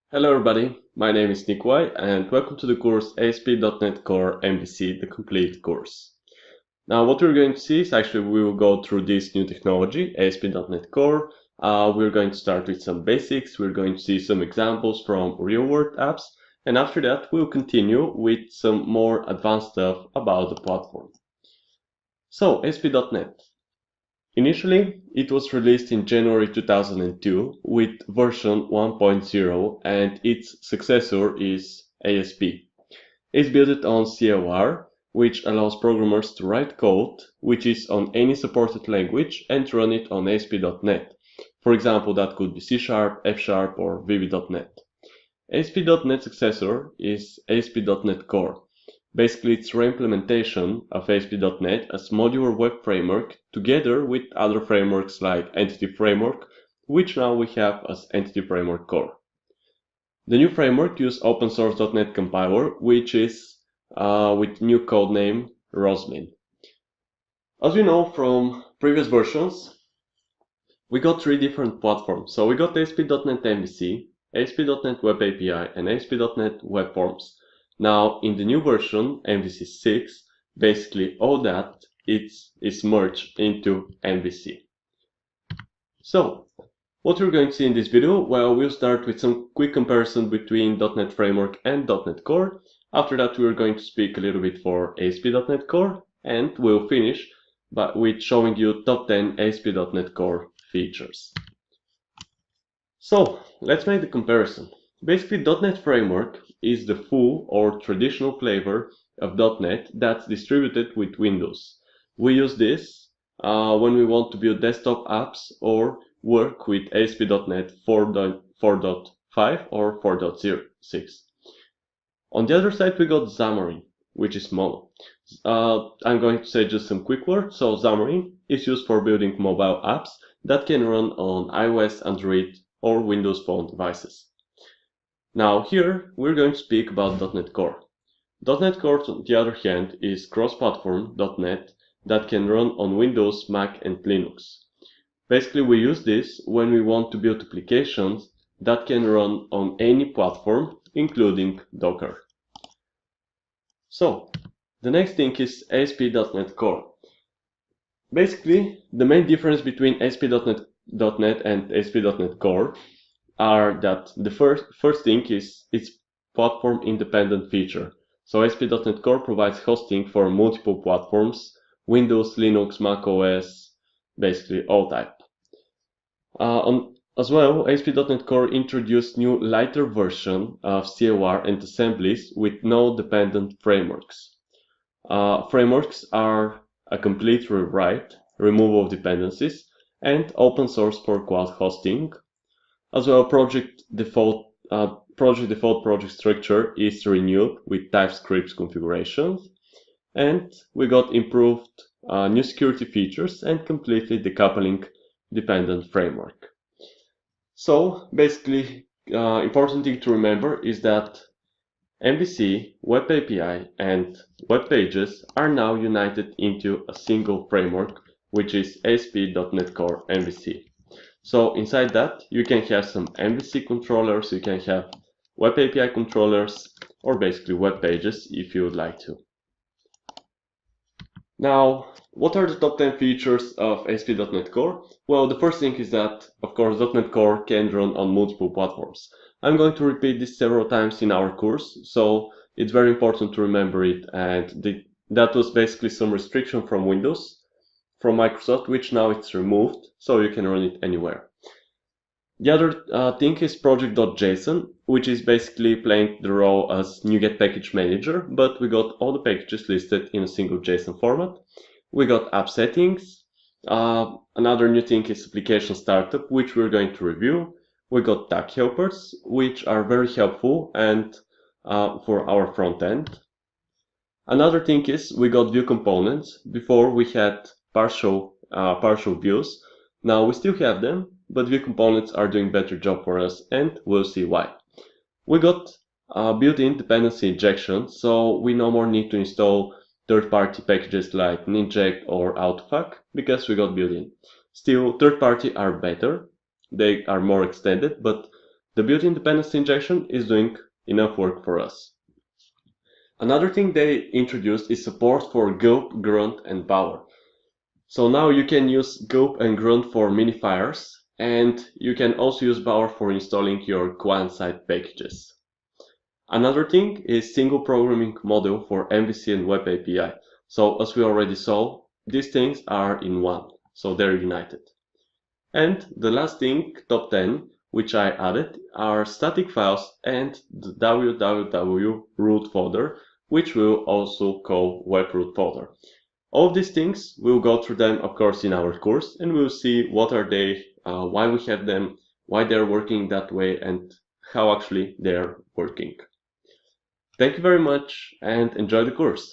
Hello everybody, my name is Nikolai and welcome to the course ASP .NET Core MVC, the complete course. Now what we're going to see is actually we will go through this new technology, ASP .NET Core. We're going to start with some basics, we're going to see some examples from real-world apps, and after that we'll continue with some more advanced stuff about the platform. So, ASP.NET. Initially, it was released in January 2002 with version 1.0 and its successor is ASP. It's built on CLR, which allows programmers to write code which is on any supported language and run it on ASP.NET. For example, that could be C#, F# or VB.NET. ASP.NET successor is ASP.NET Core. Basically, it's reimplementation of ASP.NET as modular web framework together with other frameworks like Entity Framework, which now we have as Entity Framework Core. The new framework uses open source .NET compiler, which is with new codename Roslyn. As you know from previous versions, we got three different platforms. So we got ASP.NET MVC, ASP.NET Web API, and ASP.NET Web Forms. Now, in the new version, MVC 6, basically all that is merged into MVC. So, what we're going to see in this video, well, we'll start with some quick comparison between .NET Framework and .NET Core. After that, we're going to speak a little bit for ASP.NET Core, and we'll finish with showing you top 10 ASP.NET Core features. So, let's make the comparison. Basically, .NET Framework is the full or traditional flavor of .NET that's distributed with Windows. We use this when we want to build desktop apps or work with ASP.NET 4.5 or 4.6. On the other side, we got Xamarin, which is mono. I'm going to say just some quick words. So Xamarin is used for building mobile apps that can run on iOS, Android, or Windows Phone devices. Now here we're going to speak about .NET Core. .NET Core, on the other hand, is cross-platform .NET that can run on Windows, Mac, and Linux. Basically, we use this when we want to build applications that can run on any platform, including Docker. So, the next thing is ASP.NET Core. Basically, the main difference between ASP.NET and ASP.NET Core are that the first thing is its platform independent feature. So ASP.NET Core provides hosting for multiple platforms, Windows, Linux, Mac OS, basically all type. As well, ASP.NET Core introduced new lighter version of CLR and assemblies with no dependent frameworks. Frameworks are a complete rewrite, removal of dependencies, and open source for cloud hosting. As well, project default project structure is renewed with TypeScript configurations, and we got improved new security features and completely decoupling dependent framework. So basically, important thing to remember is that MVC, Web API, and Web Pages are now united into a single framework, which is ASP.NET Core MVC. So inside that, you can have some MVC controllers, you can have Web API controllers, or basically web pages if you would like to. Now, what are the top 10 features of ASP.NET Core? Well, the first thing is that, of course, .NET Core can run on multiple platforms. I'm going to repeat this several times in our course, so it's very important to remember it, and that was basically some restriction from Windows, from Microsoft, which now it's removed, so you can run it anywhere. The other thing is project.json, which is basically playing the role as NuGet package manager, but we got all the packages listed in a single JSON format. We got app settings. Another new thing is application startup, which we're going to review. We got tag helpers, which are very helpful and for our front end. Another thing is we got view components. Before we had partial views. Now we still have them, but view components are doing a better job for us, and we'll see why. We got built-in dependency injection, so we no more need to install third-party packages like Ninject or Autofuck because we got built-in. Still, third-party are better, they are more extended, but the built-in dependency injection is doing enough work for us. Another thing they introduced is support for gulp, grunt, and power. So now you can use gulp and grunt for minifiers, and you can also use power for installing your client-side packages. Another thing is single programming module for MVC and Web API. So as we already saw, these things are in one, so they're united. And the last thing, top 10, which I added, are static files and the www root folder, which we'll also call web root folder. All of these things, we'll go through them, of course, in our course, and we'll see what are they, why we have them, why they're working that way, and how actually they're working. Thank you very much and enjoy the course.